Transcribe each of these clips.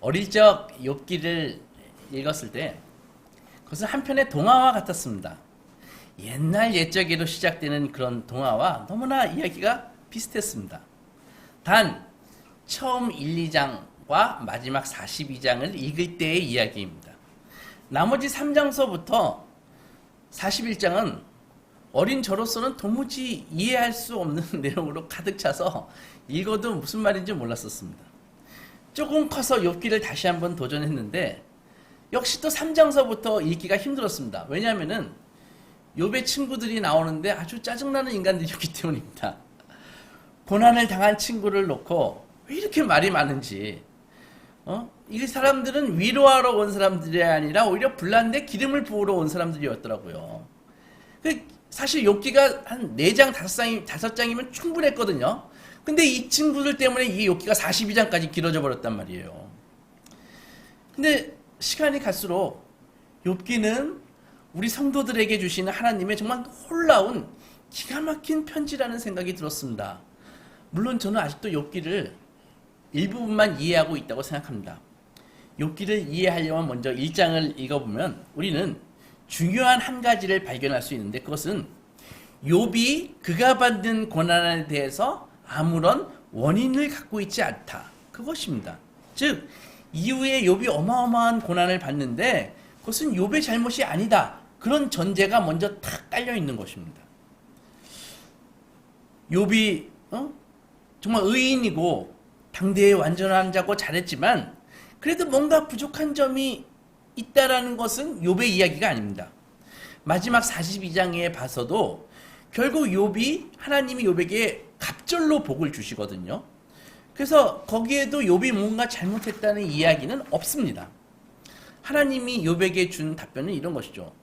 어릴 적 욥기를 읽었을 때 그것은 한편의 동화와 같았습니다. 옛날 옛적으로 시작되는 그런 동화와 너무나 이야기가 비슷했습니다. 단 처음 1, 2장과 마지막 42장을 읽을 때의 이야기입니다. 나머지 3장서부터 41장은 어린 저로서는 도무지 이해할 수 없는 내용으로 가득 차서 읽어도 무슨 말인지 몰랐었습니다. 조금 커서 욥기를 다시 한번 도전했는데 역시 또 3장서부터 읽기가 힘들었습니다. 왜냐하면은 욥의 친구들이 나오는데 아주 짜증나는 인간들이었기 때문입니다. 고난을 당한 친구를 놓고 왜 이렇게 말이 많은지, 이 사람들은 위로하러 온 사람들이 아니라 오히려 불난데 기름을 부으러 온 사람들이었더라고요. 사실 욥기가 한 4장, 5장이면 충분했거든요. 근데 이 친구들 때문에 이 욥기가 42장까지 길어져 버렸단 말이에요. 근데 시간이 갈수록 욥기는 우리 성도들에게 주시는 하나님의 정말 놀라운 기가 막힌 편지라는 생각이 들었습니다. 물론 저는 아직도 욥기를 일부분만 이해하고 있다고 생각합니다. 욥기를 이해하려면 먼저 1장을 읽어보면 우리는 중요한 한 가지를 발견할 수 있는데 그것은 욥이 그가 받는 고난에 대해서 아무런 원인을 갖고 있지 않다. 그것입니다. 즉 이후에 욥이 어마어마한 고난을 받는데 그것은 욥의 잘못이 아니다. 그런 전제가 먼저 탁 깔려 있는 것입니다. 욥이 정말 의인이고 당대에 완전한 자고 잘했지만 그래도 뭔가 부족한 점이 있다라는 것은 욥의 이야기가 아닙니다. 마지막 42장에 봐서도 결국 욥이 하나님이 욥에게 갑절로 복을 주시거든요. 그래서 거기에도 욥이 뭔가 잘못했다는 이야기는 없습니다. 하나님이 욥에게 준 답변은 이런 것이죠.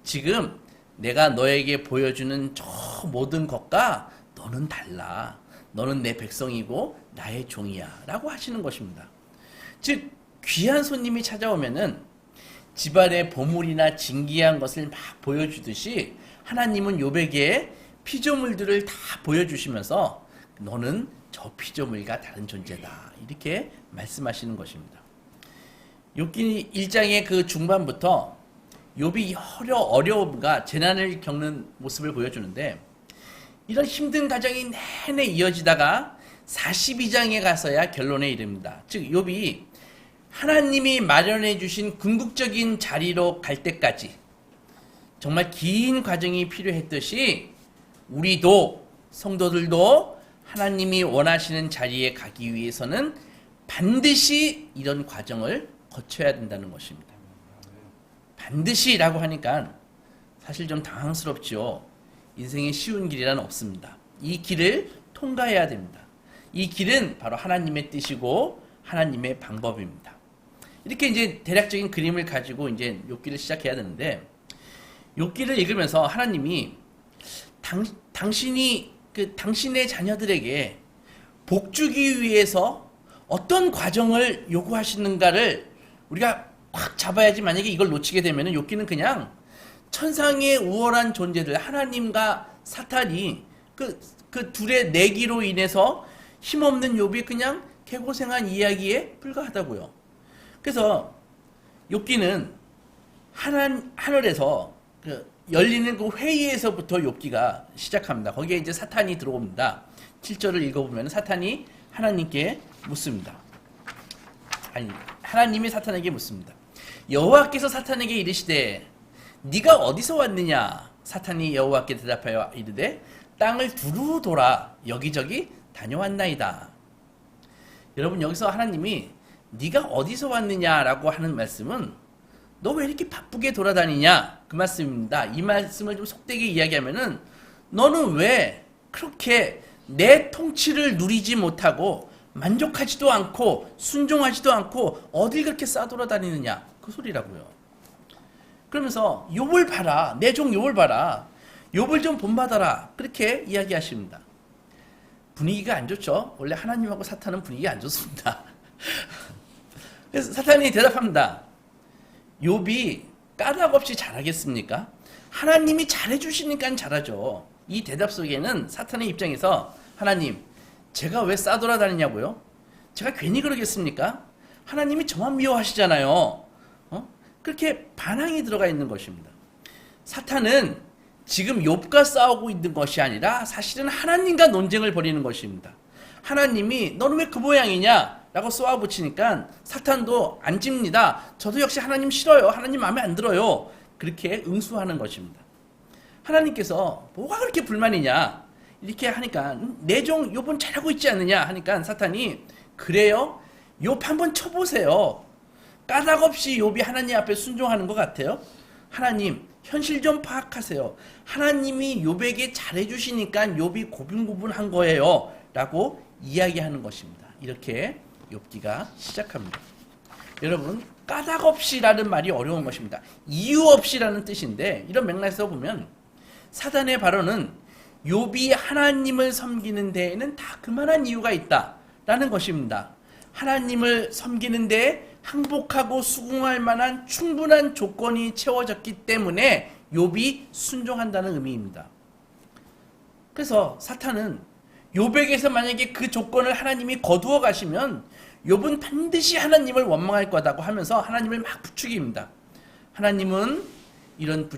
지금 내가 너에게 보여주는 저 모든 것과 너는 달라. 너는 내 백성이고 나의 종이야. 라고 하시는 것입니다. 즉 귀한 손님이 찾아오면은 집안의 보물이나 진귀한 것을 막 보여주듯이 하나님은 욥에게 피조물들을 다 보여주시면서 너는 저 피조물과 다른 존재다. 이렇게 말씀하시는 것입니다. 욥기 1장의 그 중반부터 욥이 여러 어려움과 재난을 겪는 모습을 보여주는데 이런 힘든 과정이 내내 이어지다가 42장에 가서야 결론에 이릅니다. 즉 욥이 하나님이 마련해 주신 궁극적인 자리로 갈 때까지 정말 긴 과정이 필요했듯이 우리도 성도들도 하나님이 원하시는 자리에 가기 위해서는 반드시 이런 과정을 거쳐야 된다는 것입니다. 반드시라고 하니까 사실 좀 당황스럽죠. 인생에 쉬운 길이란 없습니다. 이 길을 통과해야 됩니다. 이 길은 바로 하나님의 뜻이고 하나님의 방법입니다. 이렇게 이제 대략적인 그림을 가지고 이제 욥기를 시작해야 되는데 욥기를 읽으면서 하나님이 당신의 자녀들에게 복 주기 위해서 어떤 과정을 요구하시는가를 우리가 확 잡아야지. 만약에 이걸 놓치게 되면 욥기는 그냥 천상의 우월한 존재들 하나님과 사탄이 그 둘의 내기로 인해서 힘없는 욥이 그냥 개고생한 이야기에 불과하다고요. 그래서 욥기는 하늘에서 열리는 그 회의에서부터 욥기가 시작합니다. 거기에 이제 사탄이 들어옵니다. 7절을 읽어보면 사탄이 하나님께 묻습니다. 아니, 하나님이 사탄에게 묻습니다. 여호와께서 사탄에게 이르시되 네가 어디서 왔느냐? 사탄이 여호와께 대답하여 이르되 땅을 두루 돌아 여기저기 다녀왔나이다. 여러분 여기서 하나님이 네가 어디서 왔느냐라고 하는 말씀은 너 왜 이렇게 바쁘게 돌아다니냐? 그 말씀입니다. 이 말씀을 좀 속되게 이야기하면은 너는 왜 그렇게 내 통치를 누리지 못하고 만족하지도 않고 순종하지도 않고 어딜 그렇게 싸돌아다니느냐? 그 소리라고요. 그러면서 욥을 봐라. 내 종 욥을 봐라. 욥을 좀 본받아라. 그렇게 이야기하십니다. 분위기가 안 좋죠. 원래 하나님하고 사탄은 분위기가 안 좋습니다. 그래서 사탄이 대답합니다. 욥이 까닭 없이 잘하겠습니까? 하나님이 잘해주시니까 잘하죠. 이 대답 속에는 사탄의 입장에서 하나님, 제가 왜 싸돌아다니냐고요? 제가 괜히 그러겠습니까? 하나님이 저만 미워하시잖아요. 그렇게 반항이 들어가 있는 것입니다. 사탄은 지금 욥과 싸우고 있는 것이 아니라 사실은 하나님과 논쟁을 벌이는 것입니다. 하나님이 너는 왜 그 모양이냐? 라고 쏘아붙이니까 사탄도 안 집니다. 저도 역시 하나님 싫어요. 하나님 마음에 안 들어요. 그렇게 응수하는 것입니다. 하나님께서 뭐가 그렇게 불만이냐? 이렇게 하니까 내 종 욥은 잘하고 있지 않느냐? 하니까 사탄이 그래요? 욥 한번 쳐보세요. 까닭없이 욥이 하나님 앞에 순종하는 것 같아요? 하나님 현실 좀 파악하세요. 하나님이 욥에게 잘해주시니까 욥이 고분고분한 거예요. 라고 이야기하는 것입니다. 이렇게 욥기가 시작합니다. 여러분 까닭없이라는 말이 어려운 것입니다. 이유 없이라는 뜻인데 이런 맥락에서 보면 사단의 발언은 욥이 하나님을 섬기는 데에는 다 그만한 이유가 있다라는 것입니다. 하나님을 섬기는 데에 항복하고 수긍할 만한 충분한 조건이 채워졌기 때문에 욥이 순종한다는 의미입니다. 그래서 사탄은 욥에게서 만약에 그 조건을 하나님이 거두어 가시면 욥은 반드시 하나님을 원망할 거다고 하면서 하나님을 막 부추깁니다. 하나님은 이런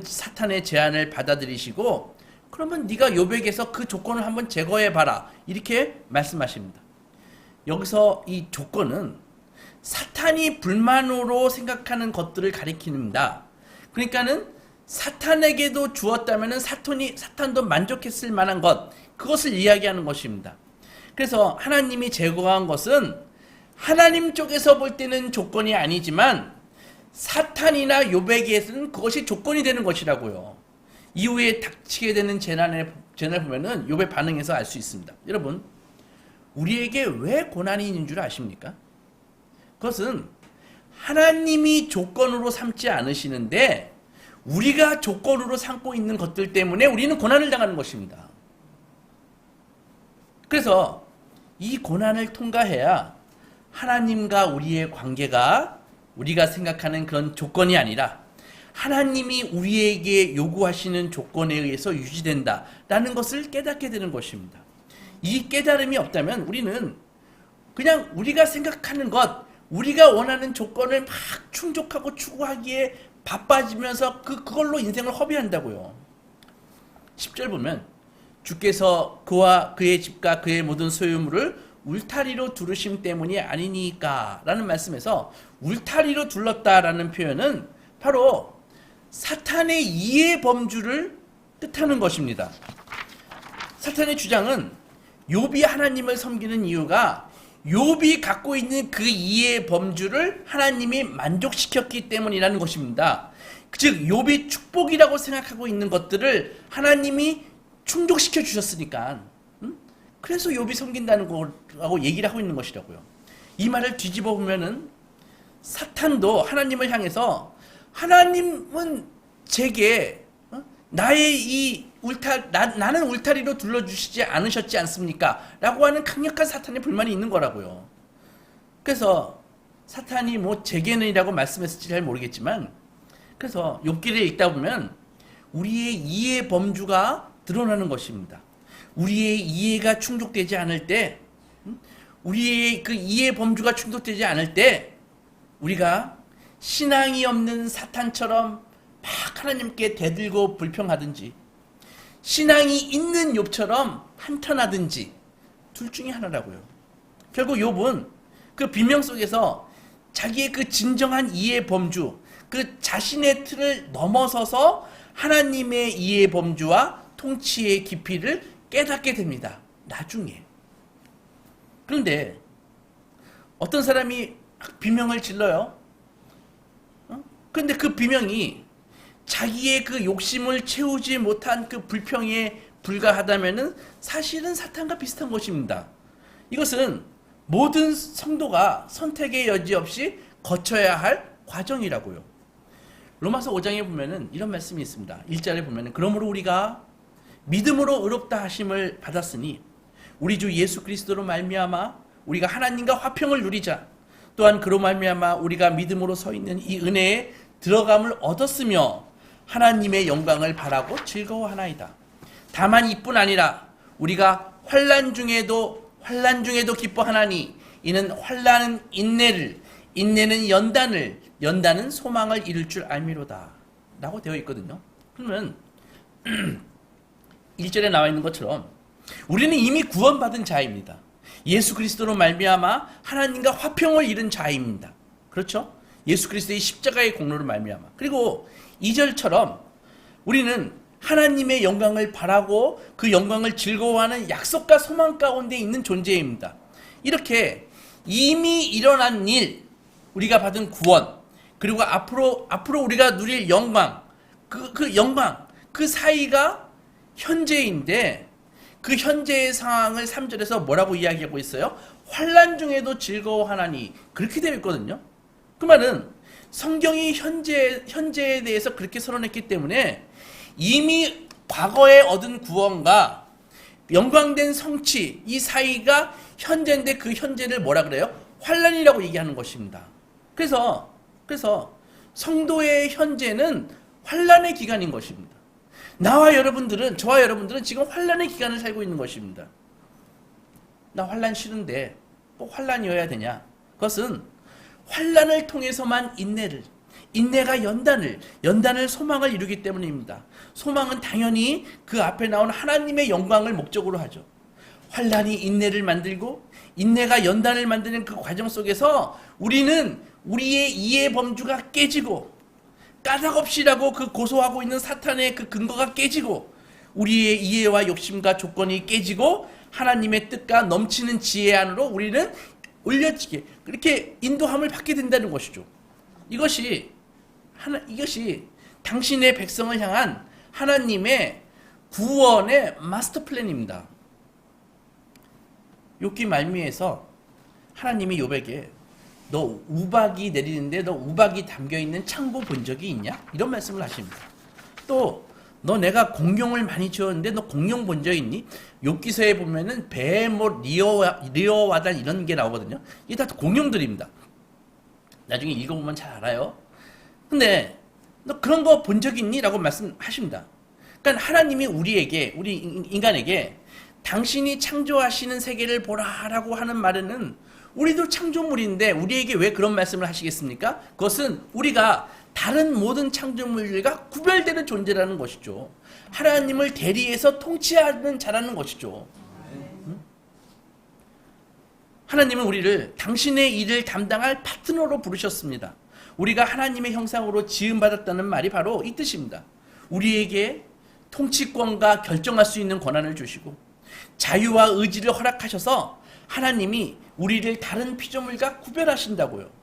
사탄의 제안을 받아들이시고 그러면 네가 욥에게서 그 조건을 한번 제거해 봐라 이렇게 말씀하십니다. 여기서 이 조건은 사탄이 불만으로 생각하는 것들을 가리킵니다. 그러니까는 사탄에게도 주었다면 사탄도 만족했을 만한 것, 그것을 이야기하는 것입니다. 그래서 하나님이 제거한 것은 하나님 쪽에서 볼 때는 조건이 아니지만 사탄이나 욥에게서는 그것이 조건이 되는 것이라고요. 이후에 닥치게 되는 재난을 보면은 욥의 반응에서 알 수 있습니다. 여러분, 우리에게 왜 고난이 있는 줄 아십니까? 그것은 하나님이 조건으로 삼지 않으시는데 우리가 조건으로 삼고 있는 것들 때문에 우리는 고난을 당하는 것입니다. 그래서 이 고난을 통과해야 하나님과 우리의 관계가 우리가 생각하는 그런 조건이 아니라 하나님이 우리에게 요구하시는 조건에 의해서 유지된다라는 것을 깨닫게 되는 것입니다. 이 깨달음이 없다면 우리는 그냥 우리가 생각하는 것, 우리가 원하는 조건을 막 충족하고 추구하기에 바빠지면서 그걸로 인생을 허비한다고요. 10절 보면 주께서 그와 그의 집과 그의 모든 소유물을 울타리로 두르심 때문이 아니니까 라는 말씀에서 울타리로 둘렀다라는 표현은 바로 사탄의 이해 범주를 뜻하는 것입니다. 사탄의 주장은 욥이 하나님을 섬기는 이유가 욥이 갖고 있는 그 이해 범주를 하나님이 만족시켰기 때문이라는 것입니다. 즉 욥이 축복이라고 생각하고 있는 것들을 하나님이 충족시켜 주셨으니까 그래서 욥이 섬긴다는 거라고 얘기를 하고 있는 것이라고요. 이 말을 뒤집어 보면은 사탄도 하나님을 향해서 하나님은 제게 나의 이 나는 울타리로 둘러주시지 않으셨지 않습니까? 라고 하는 강력한 사탄의 불만이 있는 거라고요. 그래서 사탄이 뭐 제게는이라고 말씀했을지 잘 모르겠지만 그래서 욥기를 읽다 보면 우리의 이해 범주가 드러나는 것입니다. 우리의 이해가 충족되지 않을 때 우리의 그 이해 범주가 충족되지 않을 때 우리가 신앙이 없는 사탄처럼 막 하나님께 대들고 불평하든지 신앙이 있는 욥처럼 한탄하든지 둘 중에 하나라고요. 결국 욥은 그 비명 속에서 자기의 그 진정한 이해 범주, 그 자신의 틀을 넘어서서 하나님의 이해 범주와 통치의 깊이를 깨닫게 됩니다. 나중에. 그런데 어떤 사람이 비명을 질러요. 그런데 그 비명이 자기의 그 욕심을 채우지 못한 그 불평에 불과하다면은 사실은 사탄과 비슷한 것입니다. 이것은 모든 성도가 선택의 여지 없이 거쳐야 할 과정이라고요. 로마서 5장에 보면은 이런 말씀이 있습니다. 1절에 보면은 그러므로 우리가 믿음으로 의롭다 하심을 받았으니 우리 주 예수 그리스도로 말미암아 우리가 하나님과 화평을 누리자. 또한 그로 말미암아 우리가 믿음으로 서 있는 이 은혜에 들어감을 얻었으며 하나님의 영광을 바라고 즐거워하나이다. 다만 이뿐 아니라 우리가 환난 중에도 기뻐하나니 이는 환난은 인내를, 인내는 연단을, 연단은 소망을 이룰 줄 알미로다 라고 되어 있거든요. 그러면 1절에 나와 있는 것처럼 우리는 이미 구원받은 자입니다. 예수 그리스도로 말미암아 하나님과 화평을 이룬 자입니다. 그렇죠? 예수 그리스도의 십자가의 공로로 말미암아. 그리고 2절처럼 우리는 하나님의 영광을 바라고 그 영광을 즐거워하는 약속과 소망 가운데 있는 존재입니다. 이렇게 이미 일어난 일, 우리가 받은 구원, 그리고 앞으로 우리가 누릴 영광, 그 영광, 그 사이가 현재인데 그 현재의 상황을 3절에서 뭐라고 이야기하고 있어요? 환난 중에도 즐거워하나니, 그렇게 되어 있거든요. 그 말은 성경이 현재에 대해서 그렇게 선언했기 때문에 이미 과거에 얻은 구원과 영광된 성취, 이 사이가 현재인데 그 현재를 뭐라 그래요? 환난이라고 얘기하는 것입니다. 그래서 성도의 현재는 환난의 기간인 것입니다. 저와 여러분들은 지금 환난의 기간을 살고 있는 것입니다. 나 환난 싫은데 꼭 환난이어야 되냐? 그것은 환난을 통해서만 인내가 연단을 소망을 이루기 때문입니다. 소망은 당연히 그 앞에 나온 하나님의 영광을 목적으로 하죠. 환난이 인내를 만들고 인내가 연단을 만드는 그 과정 속에서 우리는 우리의 이해 범주가 깨지고 까닭없이라고 그 고소하고 있는 사탄의 그 근거가 깨지고 우리의 이해와 욕심과 조건이 깨지고 하나님의 뜻과 넘치는 지혜 안으로 우리는 올려지게 그렇게 인도함을 받게 된다는 것이죠. 이것이 당신의 백성을 향한 하나님의 구원의 마스터 플랜입니다. 욥기 말미에서 하나님이 욥에게 너 우박이 내리는데 너 우박이 담겨있는 창고 본 적이 있냐? 이런 말씀을 하십니다. 또 너 내가 공룡을 많이 지었는데 너 공룡 본 적 있니? 욥기서에 보면은 베헤못, 리어와단 이런 게 나오거든요. 이게 다 공룡들입니다. 나중에 읽어보면 잘 알아요. 근데 너 그런 거 본 적 있니? 라고 말씀하십니다. 그러니까 하나님이 우리 인간에게 당신이 창조하시는 세계를 보라라고 하는 말에는 우리도 창조물인데 우리에게 왜 그런 말씀을 하시겠습니까? 그것은 우리가 다른 모든 창조물들과 구별되는 존재라는 것이죠. 하나님을 대리해서 통치하는 자라는 것이죠. 하나님은 우리를 당신의 일을 담당할 파트너로 부르셨습니다. 우리가 하나님의 형상으로 지음받았다는 말이 바로 이 뜻입니다. 우리에게 통치권과 결정할 수 있는 권한을 주시고 자유와 의지를 허락하셔서 하나님이 우리를 다른 피조물과 구별하신다고요.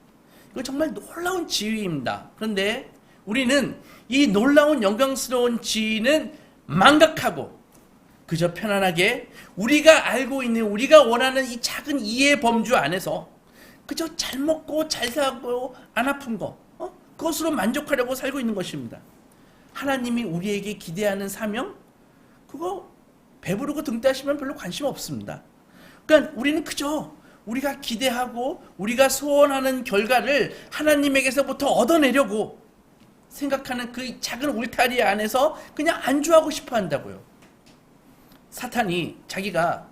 이거 정말 놀라운 지위입니다. 그런데 우리는 이 놀라운 영광스러운 지위는 망각하고 그저 편안하게 우리가 알고 있는 우리가 원하는 이 작은 이해 범주 안에서 그저 잘 먹고 잘 사고 안 아픈 거 그것으로 만족하려고 살고 있는 것입니다. 하나님이 우리에게 기대하는 사명 그거 배부르고 등 따시면 별로 관심 없습니다. 그러니까 우리는 그저 우리가 기대하고 우리가 소원하는 결과를 하나님에게서부터 얻어내려고 생각하는 그 작은 울타리 안에서 그냥 안주하고 싶어 한다고요. 사탄이 자기가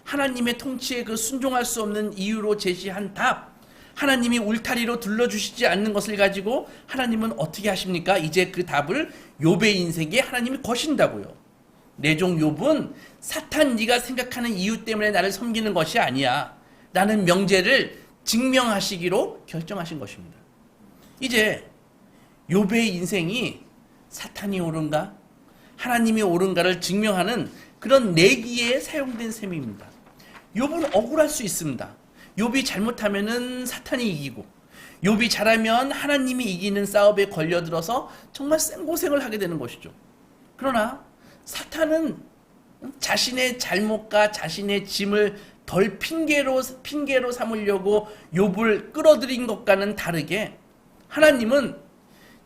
하나님의 통치에 그 순종할 수 없는 이유로 제시한 답, 하나님이 울타리로 둘러주시지 않는 것을 가지고 하나님은 어떻게 하십니까? 이제 그 답을 욥의 인생에 하나님이 거신다고요. 내 종 욥은 사탄 네가 생각하는 이유 때문에 나를 섬기는 것이 아니야. 라는 명제를 증명하시기로 결정하신 것입니다. 이제 욥의 인생이 사탄이 옳은가 하나님이 옳은가를 증명하는 그런 내기에 사용된 셈입니다. 욥은 억울할 수 있습니다. 욥이 잘못하면은 사탄이 이기고 욥이 잘하면 하나님이 이기는 싸움에 걸려들어서 정말 생고생을 하게 되는 것이죠. 그러나 사탄은 자신의 잘못과 자신의 짐을 덜 핑계로 삼으려고 욥을 끌어들인 것과는 다르게 하나님은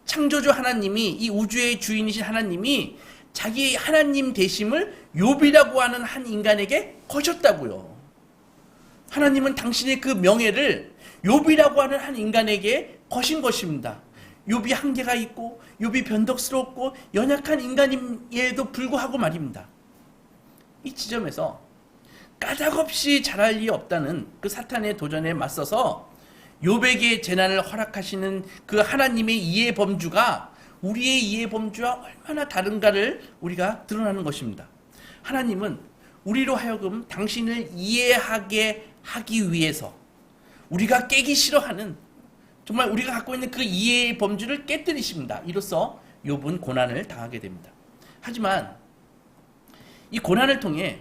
창조주 하나님이 이 우주의 주인이신 하나님이 자기 하나님 되심을 욥이라고 하는 한 인간에게 거셨다고요. 하나님은 당신의 그 명예를 욥이라고 하는 한 인간에게 거신 것입니다. 욥이 한계가 있고 욥이 변덕스럽고 연약한 인간임에도 불구하고 말입니다. 이 지점에서 까닭없이 잘할 리 없다는 그 사탄의 도전에 맞서서 욥에게 재난을 허락하시는 그 하나님의 이해 범주가 우리의 이해 범주와 얼마나 다른가를 우리가 드러나는 것입니다. 하나님은 우리로 하여금 당신을 이해하게 하기 위해서 우리가 깨기 싫어하는 정말 우리가 갖고 있는 그 이해의 범주를 깨뜨리십니다. 이로써 욥은 고난을 당하게 됩니다. 하지만 이 고난을 통해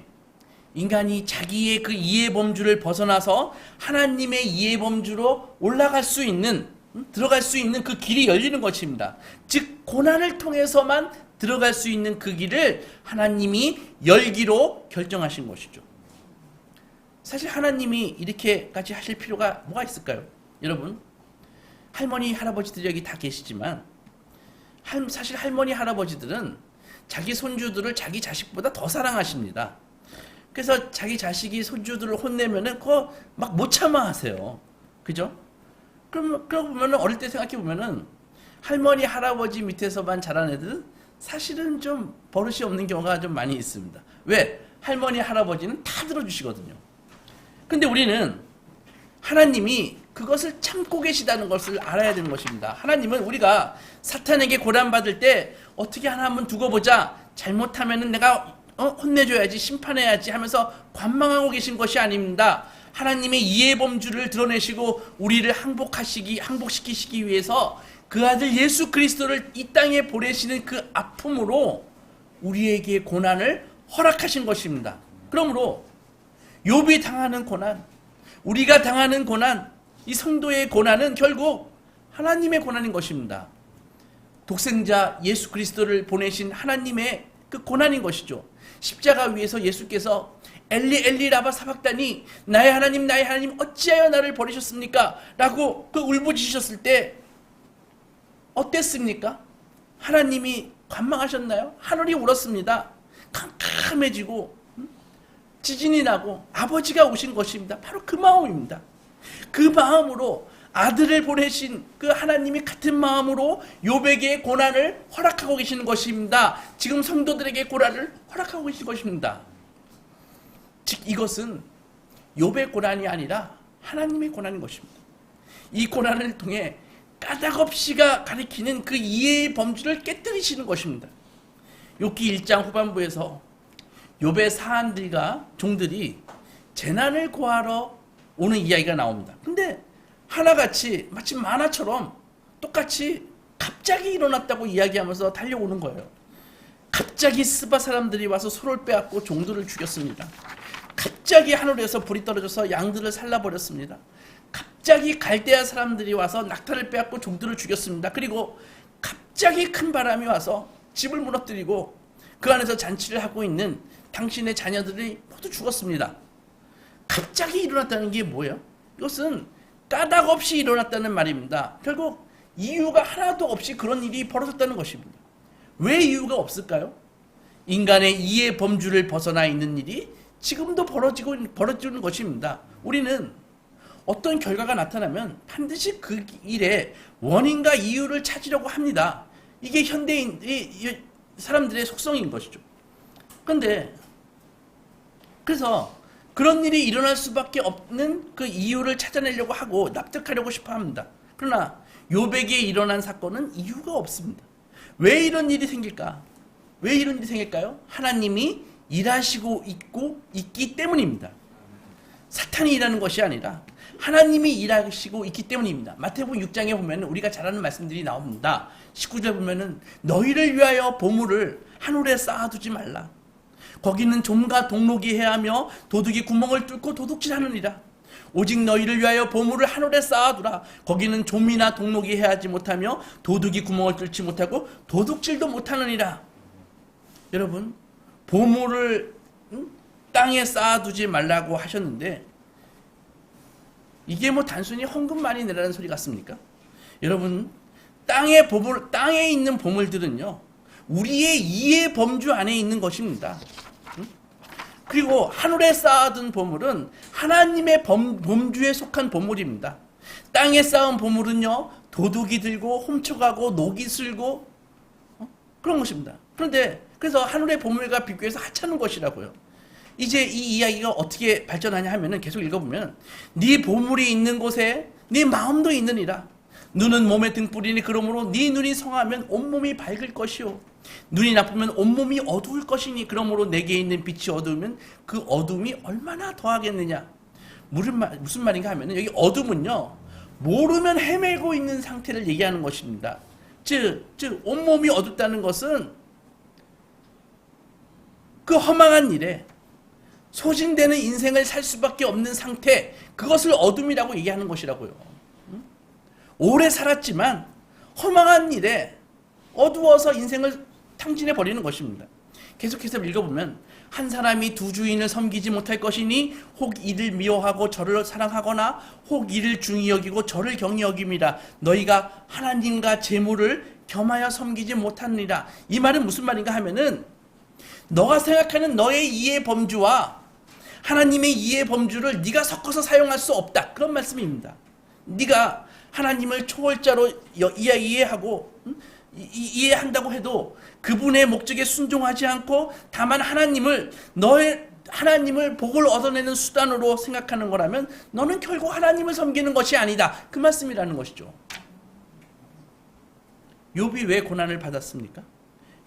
인간이 자기의 그 이해 범주를 벗어나서 하나님의 이해 범주로 올라갈 수 있는, 들어갈 수 있는 그 길이 열리는 것입니다. 즉 고난을 통해서만 들어갈 수 있는 그 길을 하나님이 열기로 결정하신 것이죠. 사실 하나님이 이렇게까지 하실 필요가 뭐가 있을까요? 여러분, 할머니 할아버지들이 여기 다 계시지만 사실 할머니 할아버지들은 자기 손주들을 자기 자식보다 더 사랑하십니다. 그래서 자기 자식이 손주들을 혼내면은 그거 막 못 참아 하세요. 그죠? 그러고 보면은 어릴 때 생각해 보면은 할머니 할아버지 밑에서만 자란 애들은 사실은 좀 버릇이 없는 경우가 좀 많이 있습니다. 왜? 할머니 할아버지는 다 들어주시거든요. 근데 우리는 하나님이 그것을 참고 계시다는 것을 알아야 되는 것입니다. 하나님은 우리가 사탄에게 고난받을 때 어떻게 하나 한번 두고 보자, 잘못하면은 내가 혼내줘야지, 심판해야지 하면서 관망하고 계신 것이 아닙니다. 하나님의 이해 범주를 드러내시고 우리를 항복시키시기 위해서 그 아들 예수 그리스도를 이 땅에 보내시는 그 아픔으로 우리에게 고난을 허락하신 것입니다. 그러므로 욥이 당하는 고난, 우리가 당하는 고난, 이 성도의 고난은 결국 하나님의 고난인 것입니다. 독생자 예수 그리스도를 보내신 하나님의 그 고난인 것이죠. 십자가 위에서 예수께서 엘리 엘리 라바 사박다니 나의 하나님 어찌하여 나를 버리셨습니까? 라고 그 울부짖으셨을 때 어땠습니까? 하나님이 관망하셨나요? 하늘이 울었습니다. 캄캄해지고 지진이 나고 아버지가 오신 것입니다. 바로 그 마음입니다. 그 마음으로 아들을 보내신 그 하나님이 같은 마음으로 욥에게 고난을 허락하고 계시는 것입니다. 지금 성도들에게 고난을 허락하고 계신 것입니다. 즉 이것은 욥의 고난이 아니라 하나님의 고난인 것입니다. 이 고난을 통해 까닭없이가 가리키는 그 이해의 범주를 깨뜨리시는 것입니다. 욥기 1장 후반부에서 욥의 사한들과 종들이 재난을 고하러 오는 이야기가 나옵니다. 근데 하나같이 마치 만화처럼 똑같이 갑자기 일어났다고 이야기하면서 달려오는 거예요. 갑자기 스바 사람들이 와서 소를 빼앗고 종들을 죽였습니다. 갑자기 하늘에서 불이 떨어져서 양들을 살라버렸습니다. 갑자기 갈대아 사람들이 와서 낙타를 빼앗고 종들을 죽였습니다. 그리고 갑자기 큰 바람이 와서 집을 무너뜨리고 그 안에서 잔치를 하고 있는 당신의 자녀들이 모두 죽었습니다. 갑자기 일어났다는 게 뭐예요? 이것은 까닭없이 일어났다는 말입니다. 결국 이유가 하나도 없이 그런 일이 벌어졌다는 것입니다. 왜 이유가 없을까요? 인간의 이해 범주를 벗어나 있는 일이 지금도 벌어지는 것입니다. 우리는 어떤 결과가 나타나면 반드시 그 일의 원인과 이유를 찾으려고 합니다. 이게 현대인 사람들의 속성인 것이죠. 그래서 그런 일이 일어날 수밖에 없는 그 이유를 찾아내려고 하고 납득하려고 싶어 합니다. 그러나 욥에게 일어난 사건은 이유가 없습니다. 왜 이런 일이 생길까? 왜 이런 일이 생길까요? 하나님이 일하시고 있기 때문입니다. 사탄이 일하는 것이 아니라 하나님이 일하시고 있기 때문입니다. 마태복음 6장에 보면 우리가 잘 아는 말씀들이 나옵니다. 19절 보면은 너희를 위하여 보물을 하늘에 쌓아두지 말라. 거기는 좀과 동록이 해하며 도둑이 구멍을 뚫고 도둑질하느니라. 오직 너희를 위하여 보물을 하늘에 쌓아두라. 거기는 좀이나 동록이 해하지 못하며 도둑이 구멍을 뚫지 못하고 도둑질도 못하느니라. 여러분, 보물을 땅에 쌓아두지 말라고 하셨는데 이게 뭐 단순히 헌금 많이 내라는 소리 같습니까? 여러분, 땅에 있는 보물들은요, 우리의 이해 범주 안에 있는 것입니다. 그리고 하늘에 쌓아둔 보물은 하나님의 범주에 속한 보물입니다. 땅에 쌓은 보물은요, 도둑이 들고 훔쳐가고 녹이 슬고 그런 것입니다. 그래서 하늘의 보물과 비교해서 하찮은 것이라고요. 이제 이 이야기가 어떻게 발전하냐 하면은 계속 읽어보면 네 보물이 있는 곳에 네 마음도 있느니라. 눈은 몸의 등불이니 그러므로 네 눈이 성하면 온몸이 밝을 것이요 눈이 나쁘면 온몸이 어두울 것이니 그러므로 내게 있는 빛이 어두우면 그 어둠이 얼마나 더하겠느냐. 무슨 말인가 하면은 여기 어둠은요 모르면 헤매고 있는 상태를 얘기하는 것입니다. 즉 온몸이 어둡다는 것은 그 허망한 일에 소진되는 인생을 살 수밖에 없는 상태, 그것을 어둠이라고 얘기하는 것이라고요. 오래 살았지만 허망한 일에 어두워서 인생을 탕진해 버리는 것입니다. 계속해서 읽어보면 한 사람이 두 주인을 섬기지 못할 것이니 혹 이를 미워하고 저를 사랑하거나 혹 이를 중히 여기고 저를 경히 여김이라. 너희가 하나님과 재물을 겸하여 섬기지 못하느니라. 이 말은 무슨 말인가 하면은 너가 생각하는 너의 이해 범주와 하나님의 이해 범주를 네가 섞어서 사용할 수 없다. 그런 말씀입니다. 네가 하나님을 초월자로 이해하고 이해한다고 해도 그분의 목적에 순종하지 않고 다만 하나님을 복을 얻어내는 수단으로 생각하는 거라면 너는 결국 하나님을 섬기는 것이 아니다. 그 말씀이라는 것이죠. 욥이 왜 고난을 받았습니까?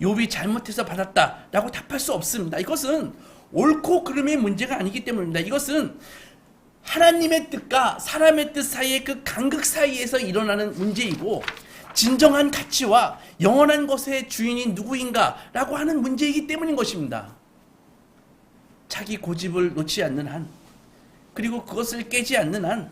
욥이 잘못해서 받았다라고 답할 수 없습니다. 이것은 옳고 그름의 문제가 아니기 때문입니다. 이것은 하나님의 뜻과 사람의 뜻 사이의 그 간극 사이에서 일어나는 문제이고 진정한 가치와 영원한 것의 주인이 누구인가 라고 하는 문제이기 때문인 것입니다. 자기 고집을 놓지 않는 한, 그리고 그것을 깨지 않는 한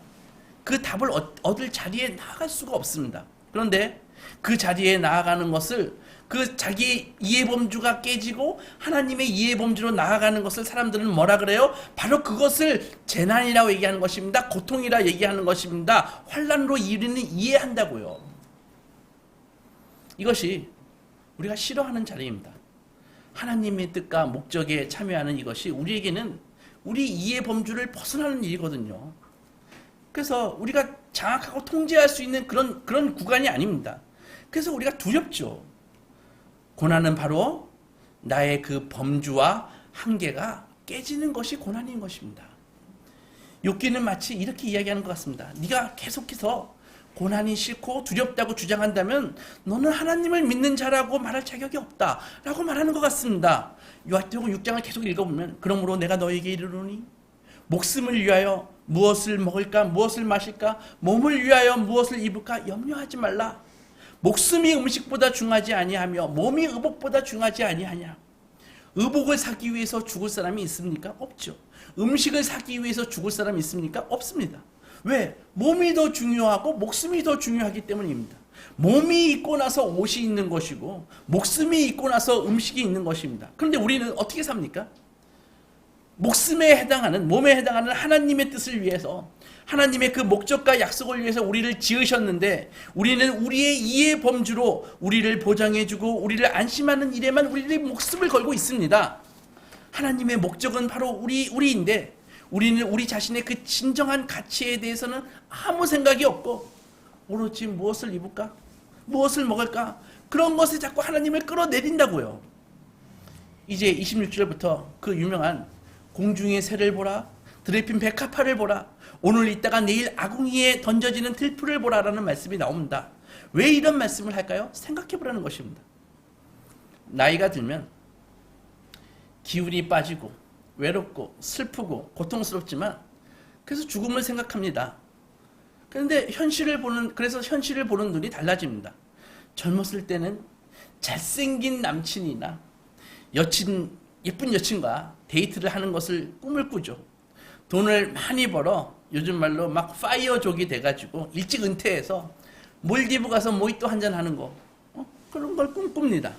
그 답을 얻을 자리에 나아갈 수가 없습니다. 그런데 그 자리에 나아가는 것을 그 자기 이해범주가 깨지고 하나님의 이해범주로 나아가는 것을 사람들은 뭐라 그래요? 바로 그것을 재난이라고 얘기하는 것입니다. 고통이라 얘기하는 것입니다. 환난으로 이르는 이해한다고요. 이것이 우리가 싫어하는 자리입니다. 하나님의 뜻과 목적에 참여하는 이것이 우리에게는 우리 이해범주를 벗어나는 일이거든요. 그래서 우리가 장악하고 통제할 수 있는 그런 구간이 아닙니다. 그래서 우리가 두렵죠. 고난은 바로 나의 그 범주와 한계가 깨지는 것이 고난인 것입니다. 욥기는 마치 이렇게 이야기하는 것 같습니다. 네가 계속해서 고난이 싫고 두렵다고 주장한다면 너는 하나님을 믿는 자라고 말할 자격이 없다라고 말하는 것 같습니다. 요한복음 6장을 계속 읽어보면 그러므로 내가 너에게 이르노니 목숨을 위하여 무엇을 먹을까 무엇을 마실까 몸을 위하여 무엇을 입을까 염려하지 말라. 목숨이 음식보다 중하지 아니하며 몸이 의복보다 중하지 아니하냐. 의복을 사기 위해서 죽을 사람이 있습니까? 없죠. 음식을 사기 위해서 죽을 사람이 있습니까? 없습니다. 왜? 몸이 더 중요하고 목숨이 더 중요하기 때문입니다. 몸이 있고 나서 옷이 있는 것이고 목숨이 있고 나서 음식이 있는 것입니다. 그런데 우리는 어떻게 삽니까? 목숨에 해당하는, 몸에 해당하는 하나님의 뜻을 위해서, 하나님의 그 목적과 약속을 위해서 우리를 지으셨는데 우리는 우리의 이해 범주로 우리를 보장해주고 우리를 안심하는 일에만 우리의 목숨을 걸고 있습니다. 하나님의 목적은 바로 우리인데 우리는 우리 자신의 그 진정한 가치에 대해서는 아무 생각이 없고 오로지 무엇을 입을까? 무엇을 먹을까? 그런 것에 자꾸 하나님을 끌어내린다고요. 이제 26절부터 그 유명한 공중의 새를 보라, 들에 핀 백합화를 보라, 오늘 있다가 내일 아궁이에 던져지는 들풀을 보라라는 말씀이 나옵니다. 왜 이런 말씀을 할까요? 생각해보라는 것입니다. 나이가 들면 기운이 빠지고 외롭고 슬프고 고통스럽지만 그래서 죽음을 생각합니다. 그런데 그래서 현실을 보는 눈이 달라집니다. 젊었을 때는 잘생긴 남친이나 예쁜 여친과 데이트를 하는 것을 꿈을 꾸죠. 돈을 많이 벌어 요즘 말로 막 파이어족이 돼가지고 일찍 은퇴해서 몰디브 가서 모히또 한잔 하는 거, 그런 걸 꿈꿉니다.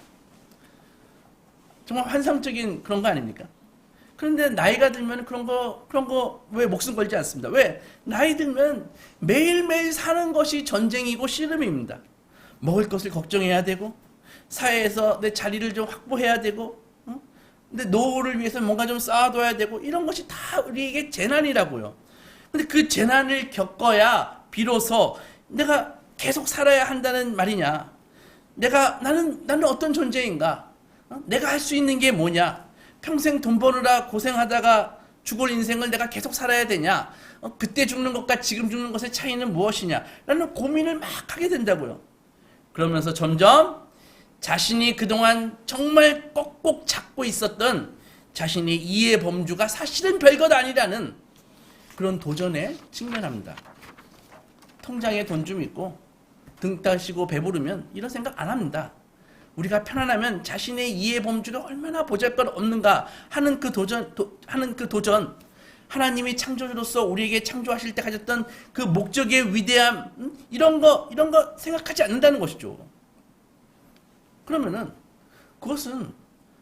정말 환상적인 그런 거 아닙니까? 그런데 나이가 들면 그런 거 왜 목숨 걸지 않습니다. 왜? 나이 들면 매일매일 사는 것이 전쟁이고 씨름입니다. 먹을 것을 걱정해야 되고 사회에서 내 자리를 좀 확보해야 되고 근데 노후를 위해서 뭔가 좀 쌓아둬야 되고 이런 것이 다 우리에게 재난이라고요. 근데 그 재난을 겪어야 비로소 내가 계속 살아야 한다는 말이냐. 나는 어떤 존재인가? 내가 할 수 있는 게 뭐냐? 평생 돈 버느라 고생하다가 죽을 인생을 내가 계속 살아야 되냐? 그때 죽는 것과 지금 죽는 것의 차이는 무엇이냐? 라는 고민을 막 하게 된다고요. 그러면서 점점 자신이 그동안 정말 꼭꼭 잡고 있었던 자신의 이해 범주가 사실은 별것 아니라는 그런 도전에 직면합니다. 통장에 돈 좀 있고 등 따시고 배부르면 이런 생각 안 합니다. 우리가 편안하면 자신의 이해 범주가 얼마나 보잘것없는가 하는 그 도전, 하나님이 창조주로서 우리에게 창조하실 때 가졌던 그 목적의 위대함, 이런 거 생각하지 않는다는 것이죠. 그러면은 그것은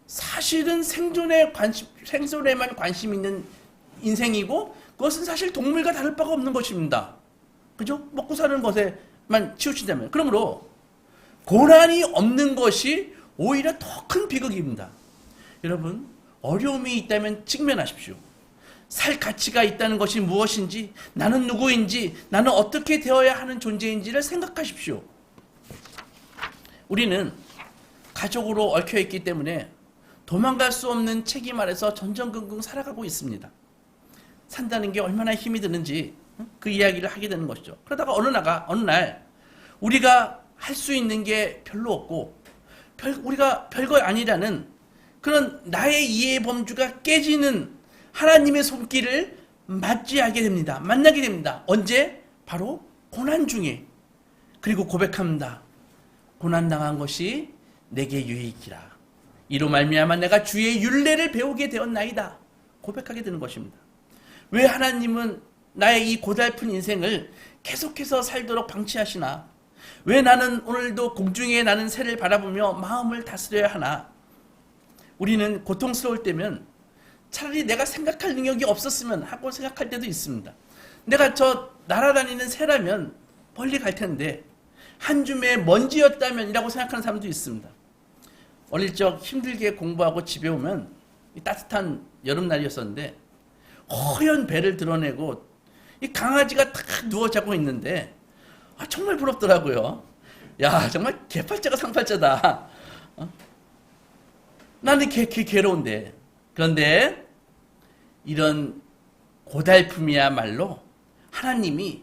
사실은 생존에만 관심 있는 인생이고, 그것은 사실 동물과 다를 바가 없는 것입니다. 그죠? 먹고 사는 것에만 치우친다면. 그러므로 고난이 없는 것이 오히려 더 큰 비극입니다. 여러분, 어려움이 있다면 직면하십시오. 살 가치가 있다는 것이 무엇인지, 나는 누구인지, 나는 어떻게 되어야 하는 존재인지를 생각하십시오. 우리는 가족으로 얽혀있기 때문에 도망갈 수 없는 책임 아래서 전전긍긍 살아가고 있습니다. 산다는 게 얼마나 힘이 드는지 그 이야기를 하게 되는 것이죠. 그러다가 어느 날 우리가 할 수 있는 게 별로 없고 우리가 별거 아니라는 그런 나의 이해 범주가 깨지는 하나님의 손길을 만나게 됩니다. 언제? 바로 고난 중에. 그리고 고백합니다. 고난당한 것이 내게 유익이라. 이로 말미암아 내가 주의 율례를 배우게 되었나이다. 고백하게 되는 것입니다. 왜 하나님은 나의 이 고달픈 인생을 계속해서 살도록 방치하시나? 왜 나는 오늘도 공중에 나는 새를 바라보며 마음을 다스려야 하나? 우리는 고통스러울 때면 차라리 내가 생각할 능력이 없었으면 하고 생각할 때도 있습니다. 내가 저 날아다니는 새라면 멀리 갈 텐데 한 줌의 먼지였다면 이라고 생각하는 사람도 있습니다. 어릴 적 힘들게 공부하고 집에 오면 따뜻한 여름날이었었는데 허연 배를 드러내고 이 강아지가 탁 누워 자고 있는데 정말 부럽더라고요. 야, 정말 개팔자가 상팔자다. 나는 괴로운데. 그런데 이런 고달픔이야말로 하나님이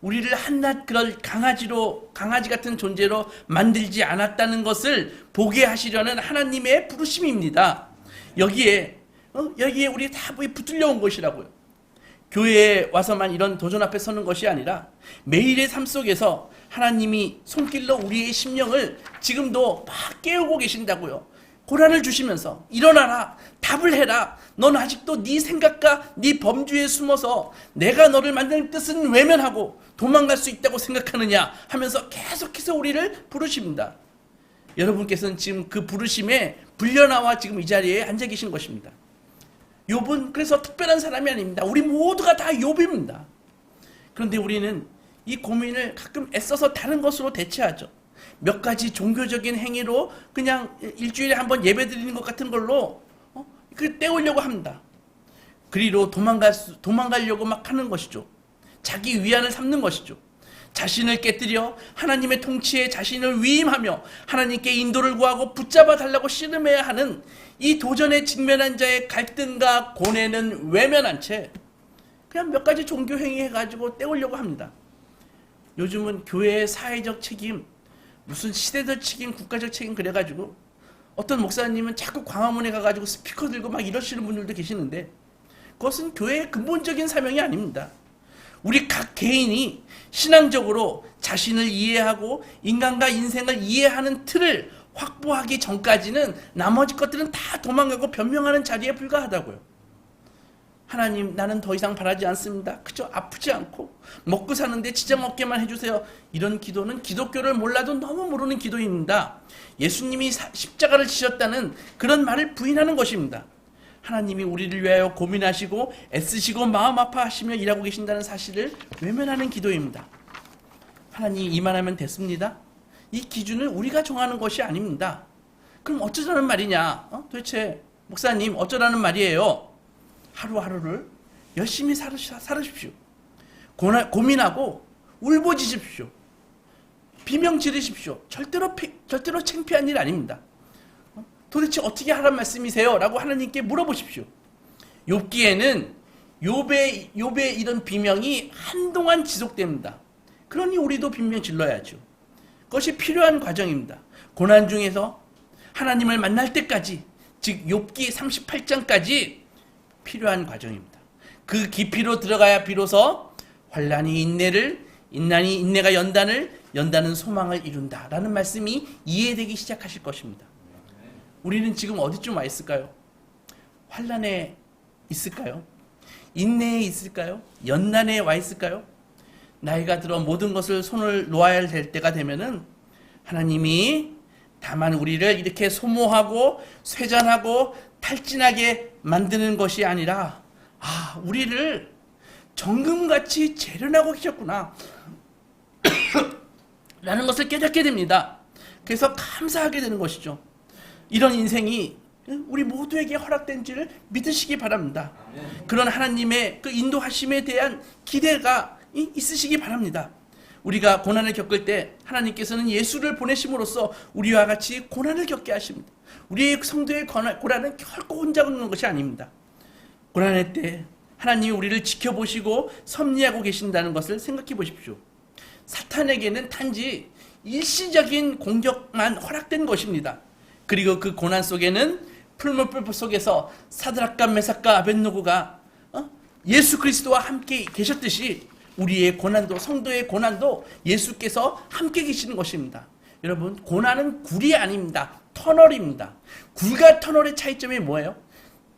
우리를 한낱 그런 강아지 같은 존재로 만들지 않았다는 것을 보게 하시려는 하나님의 부르심입니다. 여기에 우리 다 붙들려 온 것이라고요. 교회에 와서만 이런 도전 앞에 서는 것이 아니라 매일의 삶 속에서 하나님이 손길로 우리의 심령을 지금도 막 깨우고 계신다고요. 고난을 주시면서 일어나라, 답을 해라. 넌 아직도 네 생각과 네 범주에 숨어서 내가 너를 만드는 뜻은 외면하고 도망갈 수 있다고 생각하느냐 하면서 계속해서 우리를 부르십니다. 여러분께서는 지금 그 부르심에 불려나와 지금 이 자리에 앉아 계신 것입니다. 욥은 그래서 특별한 사람이 아닙니다. 우리 모두가 다 욥입니다. 그런데 우리는 이 고민을 가끔 애써서 다른 것으로 대체하죠. 몇 가지 종교적인 행위로 그냥 일주일에 한 번 예배 드리는 것 같은 걸로 때우려고 합니다. 그리로 도망가려고 막 하는 것이죠. 자기 위안을 삼는 것이죠. 자신을 깨뜨려 하나님의 통치에 자신을 위임하며 하나님께 인도를 구하고 붙잡아 달라고 씨름해야 하는 이 도전에 직면한 자의 갈등과 고뇌는 외면한 채 그냥 몇 가지 종교 행위 해가지고 때우려고 합니다. 요즘은 교회의 사회적 책임, 무슨 시대적 책임, 국가적 책임 그래가지고 어떤 목사님은 자꾸 광화문에 가가지고 스피커 들고 막 이러시는 분들도 계시는데 그것은 교회의 근본적인 사명이 아닙니다. 우리 각 개인이 신앙적으로 자신을 이해하고 인간과 인생을 이해하는 틀을 확보하기 전까지는 나머지 것들은 다 도망가고 변명하는 자리에 불과하다고요. 하나님, 나는 더 이상 바라지 않습니다. 그저 아프지 않고 먹고 사는데 지져 먹게만 해주세요. 이런 기도는 기독교를 몰라도 너무 모르는 기도입니다. 예수님이 십자가를 지셨다는 그런 말을 부인하는 것입니다. 하나님이 우리를 위하여 고민하시고 애쓰시고 마음 아파하시며 일하고 계신다는 사실을 외면하는 기도입니다. 하나님 이만하면 됐습니다. 이 기준을 우리가 정하는 것이 아닙니다. 그럼 어쩌자는 말이냐? 도대체 목사님 어쩌라는 말이에요? 하루하루를 열심히 살으십시오. 고민하고 울부짖으십시오. 비명 지르십시오. 절대로 창피한 일 아닙니다. 도대체 어떻게 하란 말씀이세요? 라고 하나님께 물어보십시오. 욥기에는 욥의 이런 비명이 한동안 지속됩니다. 그러니 우리도 비명 질러야죠. 그것이 필요한 과정입니다. 고난 중에서 하나님을 만날 때까지, 즉 욥기 38장까지 필요한 과정입니다. 그 깊이로 들어가야 비로소 환난이 인내를, 인난이 인내가 연단을, 연단은 소망을 이룬다라는 말씀이 이해되기 시작하실 것입니다. 우리는 지금 어디쯤 와 있을까요? 환난에 있을까요? 인내에 있을까요? 연난에 와 있을까요? 나이가 들어 모든 것을 손을 놓아야 될 때가 되면은 하나님이 다만 우리를 이렇게 소모하고 쇠잔하고 탈진하게 만드는 것이 아니라, 우리를 정금같이 재련하고 계셨구나 라는 것을 깨닫게 됩니다. 그래서 감사하게 되는 것이죠. 이런 인생이 우리 모두에게 허락된지를 믿으시기 바랍니다. 그런 하나님의 그 인도하심에 대한 기대가 있으시기 바랍니다. 우리가 고난을 겪을 때 하나님께서는 예수를 보내심으로써 우리와 같이 고난을 겪게 하십니다. 우리의 성도의 고난은 결코 혼자 겪는 것이 아닙니다. 고난의 때 하나님이 우리를 지켜보시고 섭리하고 계신다는 것을 생각해 보십시오. 사탄에게는 단지 일시적인 공격만 허락된 것입니다. 그리고 그 고난 속에는 풀무불 속에서 사드락과 메삭과 아벳노고가 예수 그리스도와 함께 계셨듯이 우리의 고난도, 성도의 고난도 예수께서 함께 계시는 것입니다. 여러분, 고난은 굴이 아닙니다. 터널입니다. 굴과 터널의 차이점이 뭐예요?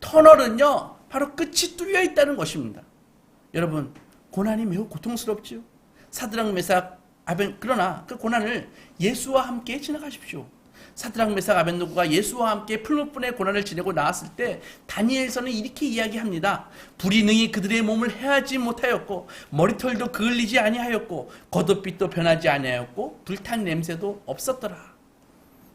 터널은요, 바로 끝이 뚫려 있다는 것입니다. 여러분, 고난이 매우 고통스럽지요. 사드락, 메삭, 그러나 그 고난을 예수와 함께 지나가십시오. 사드락, 메삭, 아벳노고가 예수와 함께 풀무불의 고난을 지내고 나왔을 때 다니엘서는 이렇게 이야기합니다. 불이 능히 그들의 몸을 해하지 못하였고 머리털도 그을리지 아니하였고 겉옷빛도 변하지 아니하였고 불탄 냄새도 없었더라.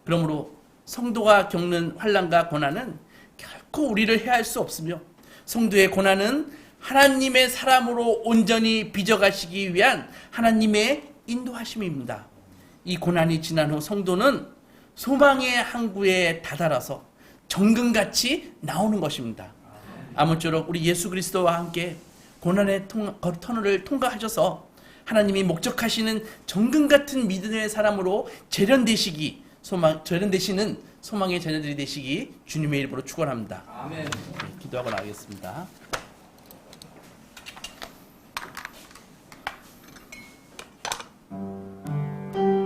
그러므로 성도가 겪는 환난과 고난은 결코 우리를 해할 수 없으며, 성도의 고난은 하나님의 사람으로 온전히 빚어가시기 위한 하나님의 인도하심입니다. 이 고난이 지난 후 성도는 소망의 항구에 다다라서 정금같이 나오는 것입니다. 아무쪼록 우리 예수 그리스도와 함께 고난의 터널을 통과하셔서 하나님이 목적하시는 정금같은 믿음의 사람으로 재련되시는 소망의 자녀들이 되시기 주님의 이름으로 축원합니다. 아멘. 기도하고 나가겠습니다.